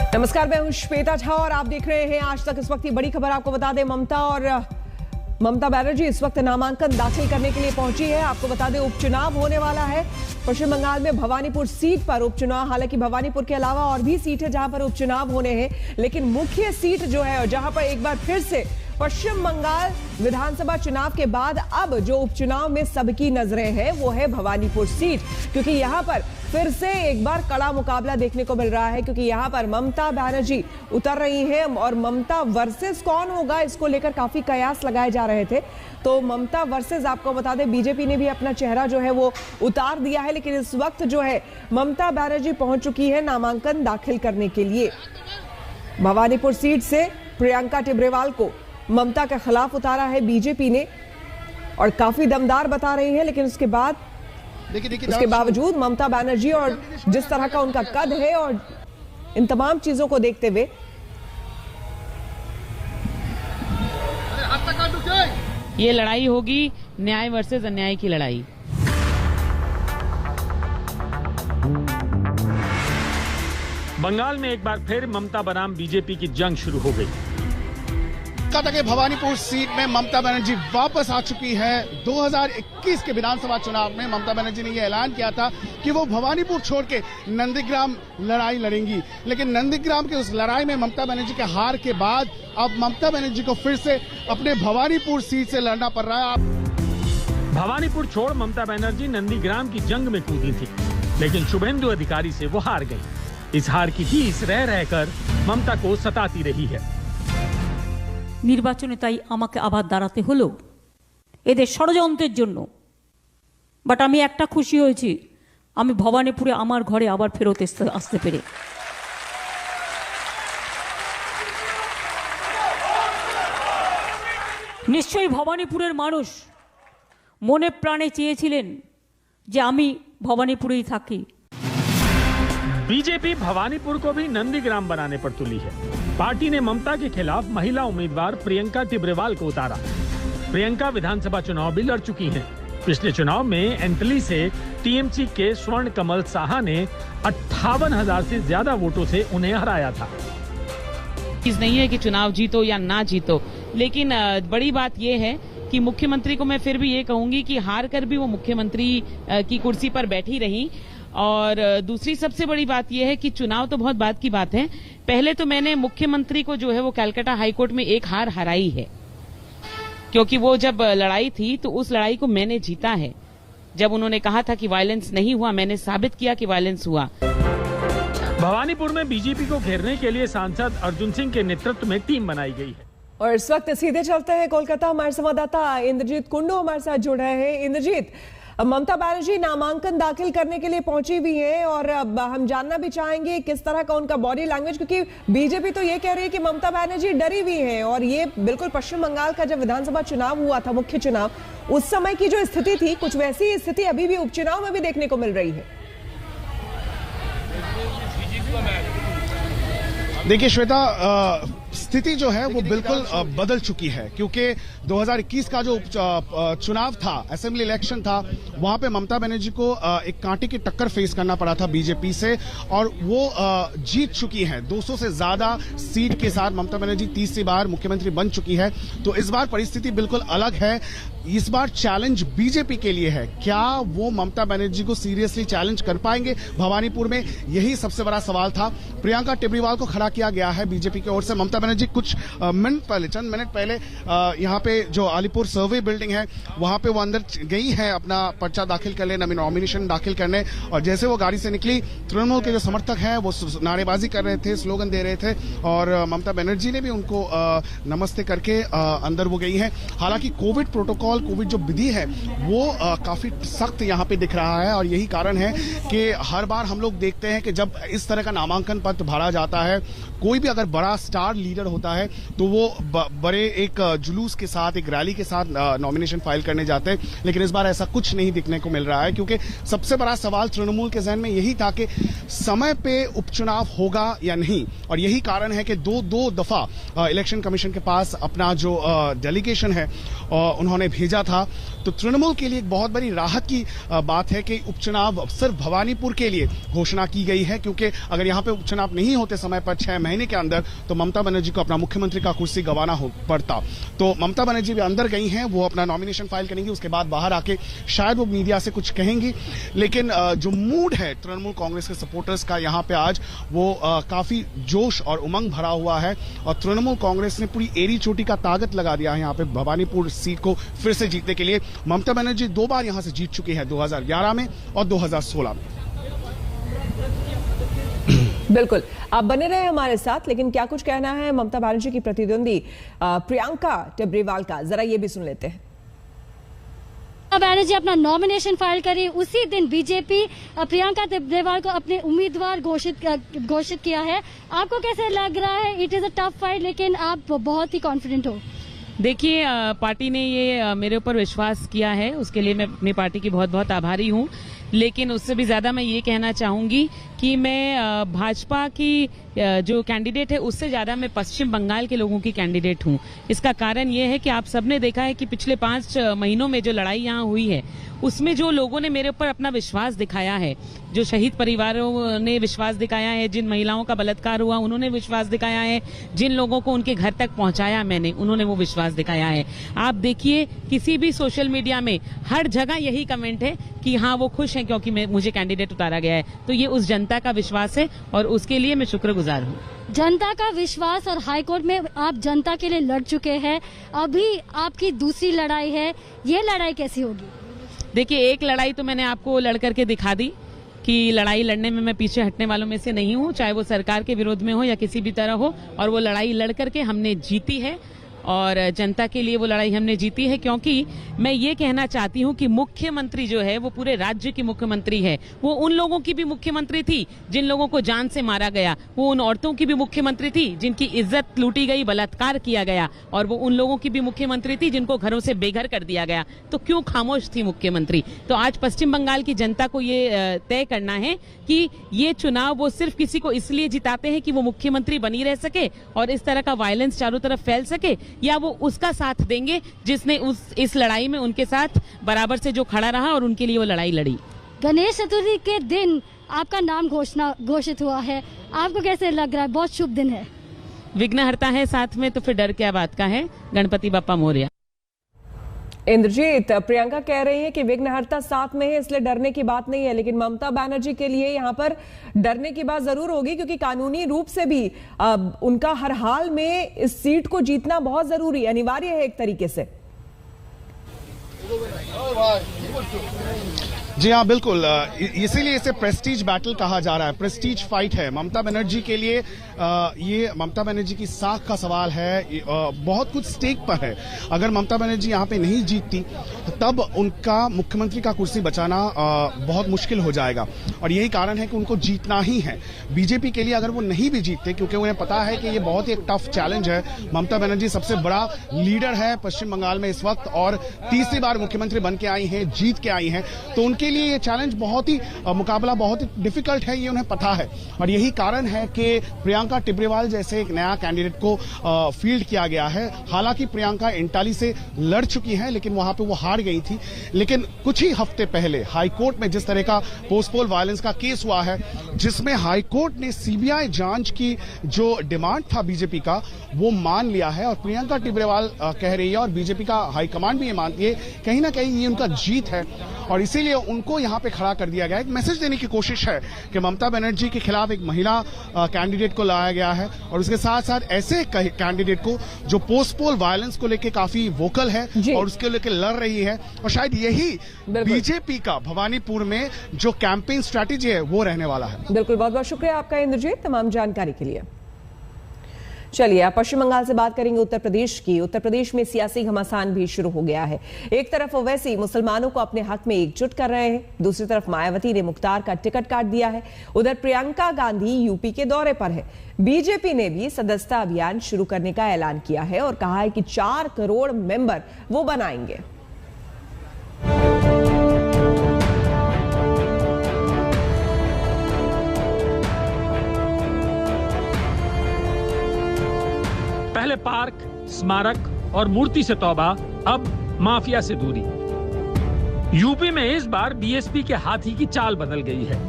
नमस्कार, मैं हूं श्वेता झा और आप देख रहे हैं आज तक। इस वक्त की बड़ी खबर आपको बता दें, ममता बनर्जी इस वक्त नामांकन दाखिल करने के लिए पहुंची है। आपको बता दें उपचुनाव होने वाला है पश्चिम बंगाल में भवानीपुर सीट पर उपचुनाव। हालांकि भवानीपुर के अलावा और भी सीट है जहां पर उपचुनाव होने हैं, लेकिन मुख्य सीट जो है और जहां पर एक बार फिर से पश्चिम बंगाल विधानसभा चुनाव के बाद अब जो उपचुनाव में सबकी नजरें हैं वो है भवानीपुर सीट, क्योंकि यहां पर फिर से एक बार कड़ा मुकाबला देखने को मिल रहा है। क्योंकि यहां पर ममता बनर्जी उतर रही हैं और ममता वर्सेस कौन होगा इसको लेकर काफी कयास लगाए जा रहे थे। तो ममता वर्सेस आपको बता दें बीजेपी ने भी अपना चेहरा जो है वो उतार दिया है, लेकिन इस वक्त जो है ममता बनर्जी पहुंच चुकी है नामांकन दाखिल करने के लिए। भवानीपुर सीट से प्रियंका टिब्रेवाल को ममता के खिलाफ उतारा है बीजेपी ने और काफी दमदार बता रही है, लेकिन उसके बावजूद ममता बनर्जी और जिस तरह का उनका कद है और इन तमाम चीजों को देखते हुए ये लड़ाई होगी न्याय वर्सेस अन्याय की लड़ाई। बंगाल में एक बार फिर ममता बनाम बीजेपी की जंग शुरू हो गई। के भवानीपुर सीट में ममता बनर्जी वापस आ चुकी है। 2021 के विधानसभा चुनाव में ममता बनर्जी ने यह ऐलान किया था कि वो भवानीपुर छोड़ के नंदीग्राम लड़ाई लड़ेंगी, लेकिन नंदीग्राम के उस लड़ाई में ममता बनर्जी के हार के बाद अब ममता बनर्जी को फिर से अपने भवानीपुर सीट से लड़ना पड़ रहा है। भवानीपुर छोड़ ममता बनर्जी नंदीग्राम की जंग में कूदी थी, लेकिन शुभेंदु अधिकारी से वो हार गई। इस हार की टीस रह रहकर ममता को सताती रही है। নির্বাচনে তাই আমাকে আবার দাঁড়াতে হলো এদের ষড়যন্ত্রের জন্য। বাট আমি একটা খুশি হয়েছি, আমি ভবানীপুরে আমার ঘরে আবার ফেরত আসতে পেরে। নিশ্চয়ই ভবানীপুরের মানুষ মনে প্রাণে চেয়েছিলেন যে আমি ভবানীপুরেই থাকি। बीजेपी भवानीपुर को भी नंदीग्राम बनाने पर तुली है। पार्टी ने ममता के खिलाफ महिला उम्मीदवार प्रियंका टिब्रेवाल को उतारा। प्रियंका विधानसभा चुनाव भी लड़ चुकी हैं। पिछले चुनाव में एंटली से टीएमसी के स्वर्ण कमल साहा ने 58,000 से ज्यादा वोटों से उन्हें हराया था। चीज नहीं है कि चुनाव जीतो या ना जीतो, लेकिन बड़ी बात यह है कि मुख्यमंत्री को मैं फिर भी ये कहूंगी कि हार कर भी वो मुख्यमंत्री की कुर्सी पर बैठी रही। और दूसरी सबसे बड़ी बात यह है कि चुनाव तो बहुत बात की बात है, पहले तो मैंने मुख्यमंत्री को जो है वो कलकत्ता हाईकोर्ट में एक हार हराई है, क्योंकि वो जब लड़ाई थी तो उस लड़ाई को मैंने जीता है। जब उन्होंने कहा था कि वायलेंस नहीं हुआ, मैंने साबित किया कि वायलेंस हुआ। भवानीपुर में बीजेपी को घेरने के लिए सांसद अर्जुन सिंह के नेतृत्व में टीम बनाई गई है। और इस वक्त सीधे चलते हैं कोलकाता। हमारे संवाददाता इंद्रजीत कुंडू हमारे साथ जुड़ रहे हैं। इंद्रजीत, ममता बनर्जी नामांकन दाखिल करने के लिए पहुंची हुई है और अब हम जानना भी चाहेंगे किस तरह का उनका बॉडी लैंग्वेज, क्योंकि बीजेपी तो ये कह रही है कि ममता बनर्जी डरी हुई है और ये बिल्कुल पश्चिम बंगाल का जब विधानसभा चुनाव हुआ था, मुख्य चुनाव, उस समय की जो स्थिति थी कुछ वैसी स्थिति अभी भी उपचुनाव में भी देखने को मिल रही है। देखिए श्वेता, स्थिति जो है वो बिल्कुल बदल चुकी है, क्योंकि 2021 का जो चुनाव था, असेंबली इलेक्शन था, वहां पे ममता बनर्जी को एक कांटे की टक्कर फेस करना पड़ा था बीजेपी से और वो जीत चुकी हैं। 200 से ज्यादा सीट के साथ ममता बनर्जी तीसरी बार मुख्यमंत्री बन चुकी है। तो इस बार परिस्थिति बिल्कुल अलग है। इस बार चैलेंज बीजेपी के लिए है। क्या वो ममता बनर्जी को सीरियसली चैलेंज कर पाएंगे भवानीपुर में? यही सबसे बड़ा सवाल था। प्रियंका टिब्रेवाल को खड़ा किया गया है बीजेपी की ओर से। ममता बनर्जी कुछ चंद मिनट पहले यहाँ पे जो अलीपुर सर्वे बिल्डिंग है वहां पे वो अंदर गई है अपना पर्चा दाखिल करने, नॉमिनेशन दाखिल करने, और जैसे वो गाड़ी से निकली तृणमूल के जो समर्थक हैं वो नारेबाजी कर रहे थे, स्लोगन दे रहे थे और ममता बनर्जी ने भी उनको नमस्ते करके अंदर वो गई है। हालांकि कोविड प्रोटोकॉल, कोविड जो विधि है वो काफी सख्त यहाँ पे दिख रहा है और यही कारण है कि हर बार हम लोग देखते हैं कि जब इस तरह का नामांकन पत्र भरा जाता है, कोई भी अगर बड़ा स्टार लीडर होता है तो वो बड़े एक जुलूस के साथ, एक रैली के साथ नॉमिनेशन फाइल करने जाते हैं, लेकिन इस बार ऐसा कुछ नहीं दिखने को मिल रहा है, क्योंकि सबसे बड़ा सवाल तृणमूल के जहन में यही था कि समय पे उपचुनाव होगा या नहीं। और यही कारण है कि दो दफा इलेक्शन कमीशन के पास अपना जो डेलीगेशन है उन्होंने भेजा भेजा था, तो तृणमूल के लिए एक बहुत बड़ी राहत की बात है कि उपचुनाव सिर्फ भवानीपुर के लिए घोषणा की गई है, क्योंकि अगर यहाँ पे उपचुनाव नहीं होते समय पर 6 महीने के अंदर तो ममता बनर्जी को अपना मुख्यमंत्री का कुर्सी गंवाना पड़ता। तो ममता बनर्जी भी अंदर गई हैं, वो अपना नॉमिनेशन फाइल करेंगी, उसके बाद बाहर आके शायद वो मीडिया से कुछ कहेंगी। लेकिन जो मूड है तृणमूल कांग्रेस के सपोर्टर्स का यहाँ पे आज वो काफी जोश और उमंग भरा हुआ है, और तृणमूल कांग्रेस ने पूरी एड़ी चोटी का ताकत लगा दिया है यहाँ पे भवानीपुर सीट को फिर से जीतने के लिए। ममता बनर्जी 2 बार यहां से जीत चुकी है, 2011 में और 2016 में। बिल्कुल, आप बने रहे हमारे साथ, लेकिन क्या कुछ कहना है ममता बनर्जी की प्रतिद्वंदी प्रियंका टिब्रेवाल का, जरा ये भी सुन लेते हैं। बनर्जी अपना नॉमिनेशन फाइल करी, उसी दिन बीजेपी प्रियंका टिब्रेवाल को अपने उम्मीदवार घोषित किया है। आपको कैसे लग रहा है? It is a tough fight, लेकिन आप बहुत ही कॉन्फिडेंट हो। देखिए, पार्टी ने ये मेरे ऊपर विश्वास किया है, उसके लिए मैं अपनी पार्टी की बहुत बहुत आभारी हूँ। लेकिन उससे भी ज्यादा मैं ये कहना चाहूंगी कि मैं भाजपा की जो कैंडिडेट है उससे ज्यादा मैं पश्चिम बंगाल के लोगों की कैंडिडेट हूं। इसका कारण ये है कि आप सबने देखा है कि पिछले 5 महीनों में जो लड़ाई यहां हुई है उसमें जो लोगों ने मेरे ऊपर अपना विश्वास दिखाया है, जो शहीद परिवारों ने विश्वास दिखाया है, जिन महिलाओं का बलात्कार हुआ उन्होंने विश्वास दिखाया है, जिन लोगों को उनके घर तक पहुंचाया मैंने, उन्होंने वो विश्वास दिखाया है। आप देखिए किसी भी सोशल मीडिया में हर जगह यही कमेंट है कि हाँ वो खुश हैं क्योंकि मुझे कैंडिडेट उतारा गया है। तो ये उस जनता का विश्वास है और उसके लिए मैं शुक्रगुजार हूँ। जनता का विश्वास, और हाईकोर्ट में आप जनता के लिए लड़ चुके हैं, अभी आपकी दूसरी लड़ाई है, ये लड़ाई कैसी होगी? देखिए, एक लड़ाई तो मैंने आपको लड़ करके दिखा दी कि लड़ाई लड़ने में मैं पीछे हटने वालों में से नहीं हूँ, चाहे वो सरकार के विरोध में हो या किसी भी तरह हो, और वो लड़ाई लड़ करके हमने जीती है और जनता के लिए वो लड़ाई हमने जीती है। क्योंकि मैं ये कहना चाहती हूँ कि मुख्यमंत्री जो है वो पूरे राज्य की मुख्यमंत्री है, वो उन लोगों की भी मुख्यमंत्री थी जिन लोगों को जान से मारा गया, वो उन औरतों की भी मुख्यमंत्री थी जिनकी इज्जत लूटी गई, बलात्कार किया गया, और वो उन लोगों की भी मुख्यमंत्री थी जिनको घरों से बेघर कर दिया गया। तो क्यों खामोश थी मुख्यमंत्री? तो आज पश्चिम बंगाल की जनता को ये तय करना है कि ये चुनाव वो सिर्फ किसी को इसलिए जिताते हैं कि वो मुख्यमंत्री बनी रह सके और इस तरह का वायलेंस चारों तरफ फैल सके, या वो उसका साथ देंगे जिसने इस लड़ाई में उनके साथ बराबर से जो खड़ा रहा और उनके लिए वो लड़ाई लड़ी। गणेश चतुर्थी के दिन आपका नाम घोषित हुआ है, आपको कैसे लग रहा है? बहुत शुभ दिन है। विघ्नहर्ता है साथ में, तो फिर डर क्या बात का है। गणपति बप्पा मोरया। इंद्रजीत, प्रियंका कह रही है कि विघ्नहर्ता साथ में है इसलिए डरने की बात नहीं है, लेकिन ममता बनर्जी के लिए यहाँ पर डरने की बात जरूर होगी, क्योंकि कानूनी रूप से भी उनका हर हाल में इस सीट को जीतना बहुत जरूरी, अनिवार्य है एक तरीके से। जी हाँ, बिल्कुल, इसीलिए इसे प्रेस्टीज बैटल कहा जा रहा है, प्रेस्टीज फाइट है। ममता बनर्जी के लिए ये ममता बनर्जी की साख का सवाल है, बहुत कुछ स्टेक पर है। अगर ममता बनर्जी यहाँ पे नहीं जीतती तब उनका मुख्यमंत्री का कुर्सी बचाना बहुत मुश्किल हो जाएगा, और यही कारण है कि उनको जीतना ही है। बीजेपी के लिए अगर वो नहीं भी जीतते, क्योंकि उन्हें पता है कि ये बहुत ही एक टफ चैलेंज है, ममता बनर्जी सबसे बड़ा लीडर है पश्चिम बंगाल में इस वक्त और तीसरी बार मुख्यमंत्री बन के आई हैं, जीत के आई हैं, तो उनके लिए ये चैलेंज बहुत ही मुकाबला बहुत ही डिफिकल्ट है, ये उन्हें पता है। और यही कारण है कि प्रियंका टिब्रेवाल जैसे एक नया कैंडिडेट को फील्ड किया गया है। हालांकि प्रियंका इंटाली से लड़ चुकी है, लेकिन वहां पे वो हार गई थी। लेकिन कुछ ही हफ्ते पहले हाईकोर्ट में जिस तरह का पोस्टपोल वायलेंस का केस हुआ है, जिसमें हाईकोर्ट ने सीबीआई जांच की जो डिमांड था बीजेपी का, वो मान लिया है, और प्रियंका टिब्रेवाल कह रही है और बीजेपी का हाईकमांड भी ये मानती है, कहीं ना कहीं ये उनका जीत है, और इसीलिए उनको यहां पे खड़ा कर दिया गया। एक मैसेज देने की कोशिश है कि ममता बनर्जी के खिलाफ एक महिला कैंडिडेट को लाया गया है, और उसके साथ साथ ऐसे कैंडिडेट को जो पोस्टपोल वायलेंस को लेकर काफी वोकल है और उसके लेकर लड़ रही है, और शायद यही बीजेपी का भवानीपुर में जो कैंपेन स्ट्रैटेजी है वो रहने वाला है। बिल्कुल, बहुत बहुत शुक्रिया आपका इंद्रजीत तमाम जानकारी के लिए। चलिए आप पश्चिम बंगाल से बात करेंगे उत्तर प्रदेश की। उत्तर प्रदेश में सियासी घमासान भी शुरू हो गया है। एक तरफ ओवैसी मुसलमानों को अपने हक में एकजुट कर रहे हैं, दूसरी तरफ मायावती ने मुख्तार का टिकट काट दिया है। उधर प्रियंका गांधी यूपी के दौरे पर है। बीजेपी ने भी सदस्यता अभियान शुरू करने का ऐलान किया है और कहा है कि 4 करोड़ मेंबर वो बनाएंगे। पहले पार्क, स्मारक और मूर्ति से तौबा, अब माफिया से दूरी। यूपी में इस बार बीएसपी के हाथी की चाल बदल गई है।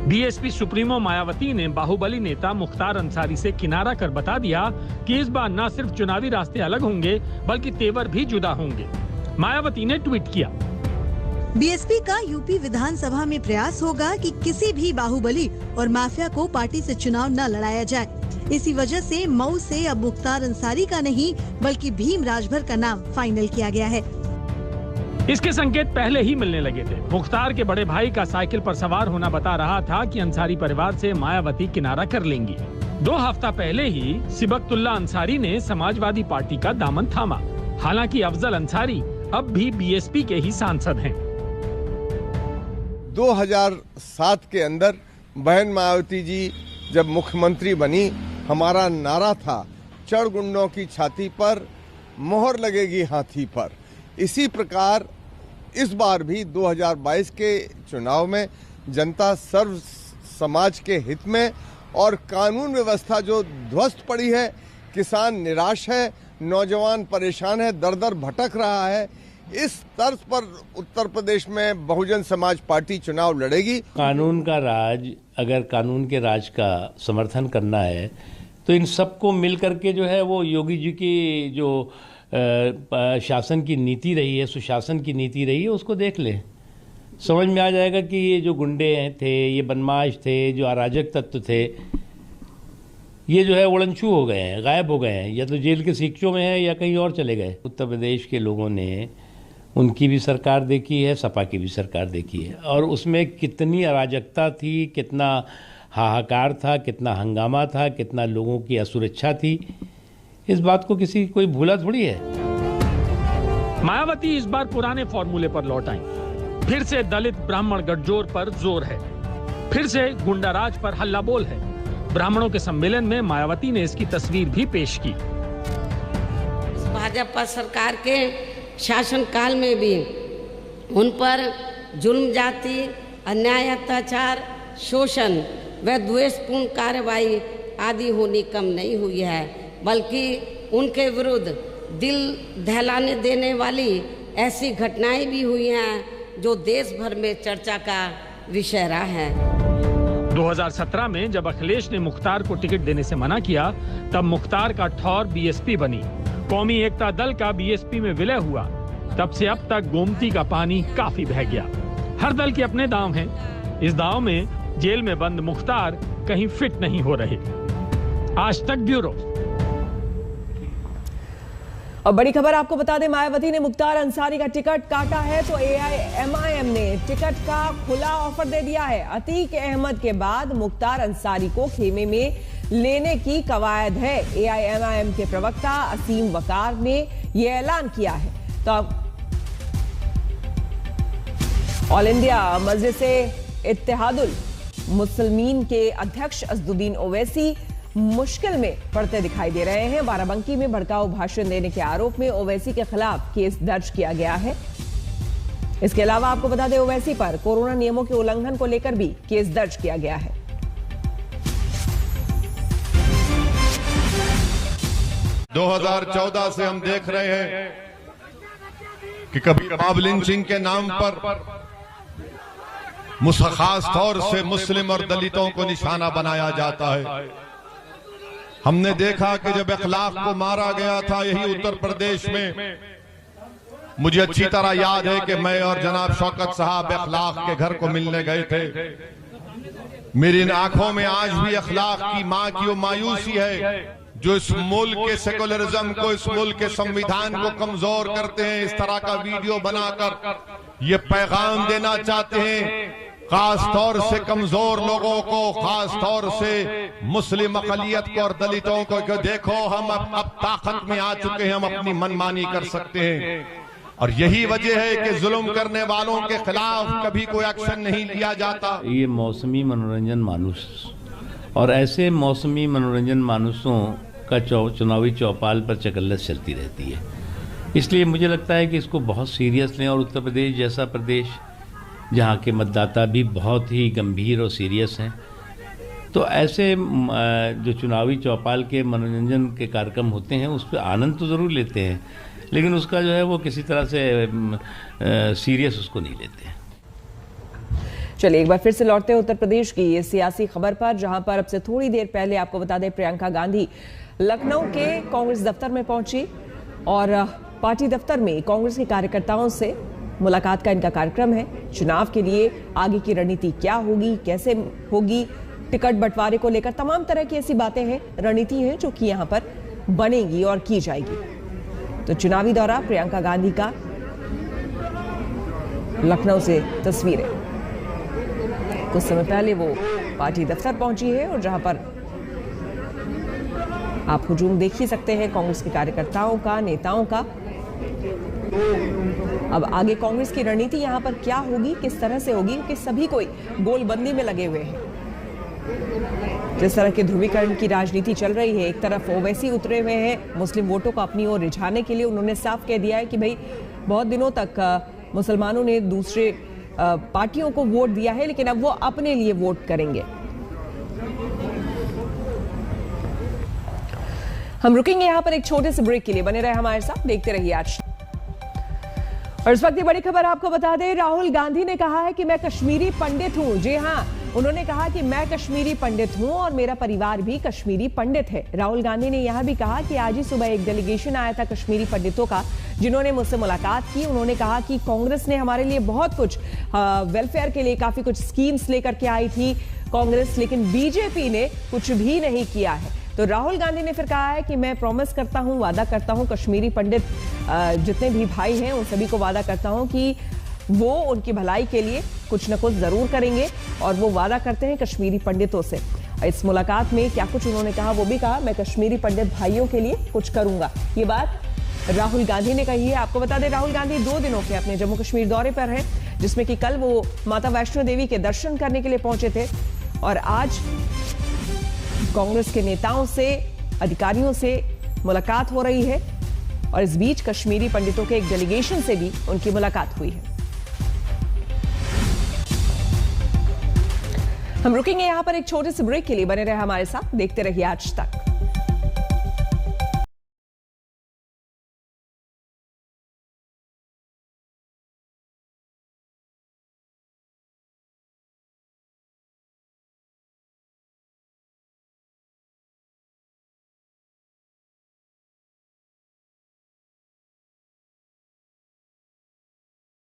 बीएसपी सुप्रीमो मायावती ने बाहुबली नेता मुख्तार अंसारी से किनारा कर बता दिया कि इस बार न सिर्फ चुनावी रास्ते अलग होंगे बल्कि तेवर भी जुदा होंगे। मायावती ने ट्वीट किया, बीएसपी का यूपी विधानसभा में प्रयास होगा कि किसी भी बाहुबली और माफिया को पार्टी से चुनाव न लड़ाया जाए। इसी वजह से मऊ से अब मुख्तार अंसारी का नहीं बल्कि भीम राजभर का नाम फाइनल किया गया है। इसके संकेत पहले ही मिलने लगे थे। मुख्तार के बड़े भाई का साइकिल पर सवार होना बता रहा था कि अंसारी परिवार से मायावती किनारा कर लेंगी। 2 हफ्ता पहले ही सिबकतुल्ला अंसारी ने समाजवादी पार्टी का दामन थामा। हालांकि अफजल अंसारी अब भी बीएसपी के ही सांसद हैं। 2007 के अंदर बहन मायावती जी जब मुख्यमंत्री बनी, हमारा नारा था चढ़ गुंडों की छाती पर, मोहर लगेगी हाथी पर। इसी प्रकार इस बार भी 2022 के चुनाव में जनता सर्व समाज के हित में और कानून व्यवस्था जो ध्वस्त पड़ी है, किसान निराश है, नौजवान परेशान है, दर दर भटक रहा है, इस तर्ज पर उत्तर प्रदेश में बहुजन समाज पार्टी चुनाव लड़ेगी। कानून का राज, अगर कानून के राज का समर्थन करना है तो इन सबको मिल करके जो है वो योगी जी की जो शासन की नीति रही है, सुशासन की नीति रही है, उसको देख ले, समझ में आ जाएगा कि ये जो गुंडे थे, ये बदमाश थे, जो अराजक तत्व थे, ये जो है उड़नछू हो गए हैं, गायब हो गए हैं, या तो जेल के सीखचों में है या कहीं और चले गए। उत्तर प्रदेश के लोगों ने उनकी भी सरकार देखी है, सपा की भी सरकार देखी है, और उसमें कितनी अराजकता थी, कितना हाहाकार था, कितना हंगामा था, कितना लोगों की असुरक्षा थी, इस बात को कोई भूला थोड़ी है। मायावती इस बार पुराने फॉर्मूले पर लौट आई। फिर से दलित ब्राह्मण गठजोड़ पर जोर है, फिर से गुंडाराज पर हल्ला बोल है। ब्राह्मणों के सम्मेलन में मायावती ने इसकी तस्वीर भी पेश की। भाजपा सरकार के शासनकाल में भी उन पर जुल्म, जाति, अन्याय, अत्याचार, शोषण व द्वेषपूर्ण कार्रवाई आदि होनी कम नहीं हुई है, बल्कि उनके विरुद्ध दिल दहलाने देने वाली ऐसी घटनाएं भी हुई हैं जो देश भर में चर्चा का विषय रहा है। 2017 में जब अखिलेश ने मुख्तार को टिकट देने से मना किया, तब मुख्तार का ठौर बीएसपी बनी। कौमी एकता दल का बीएसपी में विलय हुआ। तब से अब तक गोमती का पानी काफी बह गया। हर दल के अपने दांव हैं। इस दांव में जेल में बंद मुख्तार कहीं फिट नहीं हो रहे। आज तक ब्यूरो। और बड़ी खबर आपको बता दें, मायावती ने मुख्तार अंसारी का टिकट काटा है तो एआईएमआईएम ने टिकट का खुला ऑफर दे दिया है। अतीक अहमद के बाद मुख्तार अंसारी को खेमे में लेने की कवायद है। एआईएमआईएम के प्रवक्ता असीम वकार ने यह ऐलान किया है। तो ऑल इंडिया मजलिस-ए-इत्तेहादुल मुस्लिमीन के अध्यक्ष असदुद्दीन ओवैसी मुश्किल में पड़ते दिखाई दे रहे हैं। बाराबंकी में भड़काऊ भाषण देने के आरोप में ओवैसी के खिलाफ केस दर्ज किया गया है। इसके अलावा आपको बता दें, ओवैसी पर कोरोना नियमों के उल्लंघन को लेकर भी केस दर्ज किया गया है। दो 2014 से हम देख रहे हैं कि कभी मॉब लिंचिंग के नाम पर खास तौर से मुस्लिम और दलितों को निशाना बनाया जाता है। हमने देखा कि जब इखलाक को मारा गया था यही उत्तर प्रदेश में, मुझे अच्छी तरह याद है कि मैं और जनाब शौकत साहब इखलाक के घर को मिलने गए थे। मेरी आंखों में आज भी इखलाक की मां की वो मायूसी है जो इस मुल्क के सेकुलरिज्म को, इस मुल्क के संविधान को कमजोर करते हैं। इस तरह का वीडियो बनाकर ये पैगाम देना चाहते हैं खास तौर से कमजोर लोगों को, खास तौर से मुस्लिम अक़लियत को और दलितों को, कि देखो हम अब ताकत में आ चुके हैं, हम अपनी मनमानी कर सकते हैं। और यही वजह है कि जुल्म करने वालों के खिलाफ कभी कोई एक्शन नहीं लिया जाता। ये मौसमी मनोरंजन मानुस और ऐसे मौसमी मनोरंजन मानुसों का चुनावी चौपाल पर चकल्लस चलती रहती है। इसलिए मुझे लगता है कि इसको बहुत सीरियस लें, और उत्तर प्रदेश जैसा प्रदेश जहाँ के मतदाता भी बहुत ही गंभीर और सीरियस हैं, तो ऐसे जो चुनावी चौपाल के मनोरंजन के कार्यक्रम होते हैं उस पर आनंद तो ज़रूर लेते हैं, लेकिन उसका जो है वो किसी तरह से सीरियस उसको नहीं लेते हैं। चलिए एक बार फिर से लौटते हैं उत्तर प्रदेश की ये सियासी खबर पर, जहां पर अब से थोड़ी देर पहले आपको बता दें प्रियंका गांधी लखनऊ के कांग्रेस दफ्तर में पहुंची और पार्टी दफ्तर में कांग्रेस के कार्यकर्ताओं से मुलाकात का इनका कार्यक्रम है। चुनाव के लिए आगे की रणनीति क्या होगी, कैसे होगी, टिकट बंटवारे को लेकर तमाम तरह की ऐसी बातें हैं, रणनीति है जो कि यहां पर बनेगी और की जाएगी। तो चुनावी दौरा प्रियंका गांधी का, लखनऊ से तस्वीरें। कुछ समय पहले वो पार्टी दफ्तर पहुंची है और जहां पर आप हुजूम देख ही सकते हैं कांग्रेस के कार्यकर्ताओं का, नेताओं का। अब आगे कांग्रेस की रणनीति यहां पर क्या होगी, किस तरह से होगी, क्योंकि सभी कोई गोलबंदी में लगे हुए हैं। जिस तरह के ध्रुवीकरण की राजनीति चल रही है, एक तरफ ओवैसी उतरे हुए हैं मुस्लिम वोटों को अपनी ओर रिझाने के लिए। उन्होंने साफ कह दिया है कि भाई बहुत दिनों तक मुसलमानों ने दूसरे पार्टियों को वोट दिया है, लेकिन अब वो अपने लिए वोट करेंगे। हम रुकेंगे यहां पर एक छोटे से ब्रेक के लिए, बने रहे हमारे साथ, देखते रहिए आज। और इस वक्त की बड़ी खबर आपको बता दें, राहुल गांधी ने कहा है कि मैं कश्मीरी पंडित हूं। जी हां, उन्होंने कहा कि मैं कश्मीरी पंडित हूं और मेरा परिवार भी कश्मीरी पंडित है। राहुल गांधी ने यह भी कहा कि आज ही सुबह एक डेलीगेशन आया था कश्मीरी पंडितों का, जिन्होंने मुझसे मुलाकात की। उन्होंने कहा कि कांग्रेस ने हमारे लिए बहुत कुछ वेलफेयर के लिए काफी कुछ स्कीम्स लेकर के आई थी कांग्रेस, लेकिन बीजेपी ने कुछ भी नहीं किया है। तो राहुल गांधी ने फिर कहा है कि मैं प्रॉमिस करता हूं, वादा करता हूं, कश्मीरी पंडित जितने भी भाई हैं उन सभी को वादा करता हूं कि वो उनकी भलाई के लिए कुछ न कुछ जरूर करेंगे, और वो वादा करते हैं कश्मीरी पंडितों से। इस मुलाकात में क्या कुछ उन्होंने कहा, वो भी कहा मैं कश्मीरी पंडित भाइयों के लिए कुछ करूंगा। ये बात राहुल गांधी ने कही है। आपको बता दें राहुल गांधी 2 दिनों के अपने जम्मू कश्मीर दौरे पर हैं, जिसमें कि कल वो माता वैष्णो देवी के दर्शन करने के लिए पहुंचे थे और आज कांग्रेस के नेताओं से, अधिकारियों से मुलाकात हो रही है। और इस बीच कश्मीरी पंडितों के एक डेलीगेशन से भी उनकी मुलाकात हुई है। हम रुकेंगे यहां पर एक छोटे से ब्रेक के लिए, बने रहे हमारे साथ, देखते रहिए आज तक।